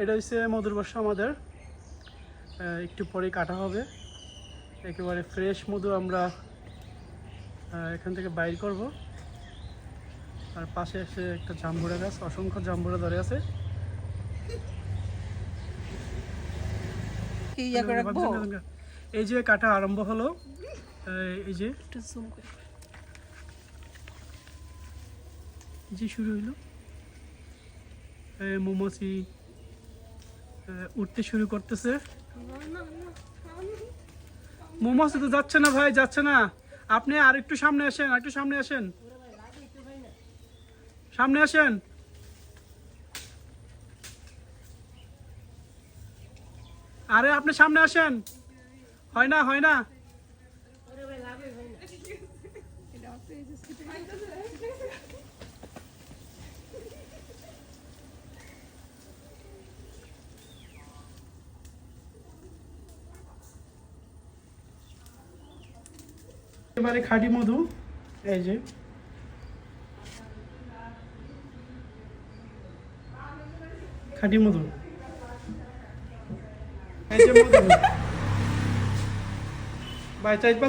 এটা হচ্ছে মধুর বর্ষা আমাদের, একটু পরে কাটা হবে। একেবারে ফ্রেশ মধু আমরা এখান থেকে বাইর করব। আর পাশে এসে একটা জাম্বুরা গাছ, অসংখ্য জাম্বুরা ধরে আছে। এই যে কাটা আরম্ভ হলো, এই যে শুরু হইলো। মৌমাছি উঠতে শুরু করতেছে। মৌমাছি তো যাচ্ছে না ভাই, যাচ্ছে না। আপনি আর একটু সামনে আসেন, আর একটু সামনে আসেন, সামনে আসেন। আরে আপনি সামনে আসেন, হয় না, হয় না। এবারে খাঁটি মধু, এই যে খাঁটি মধু, এই যে মধু ভাই চাইবা।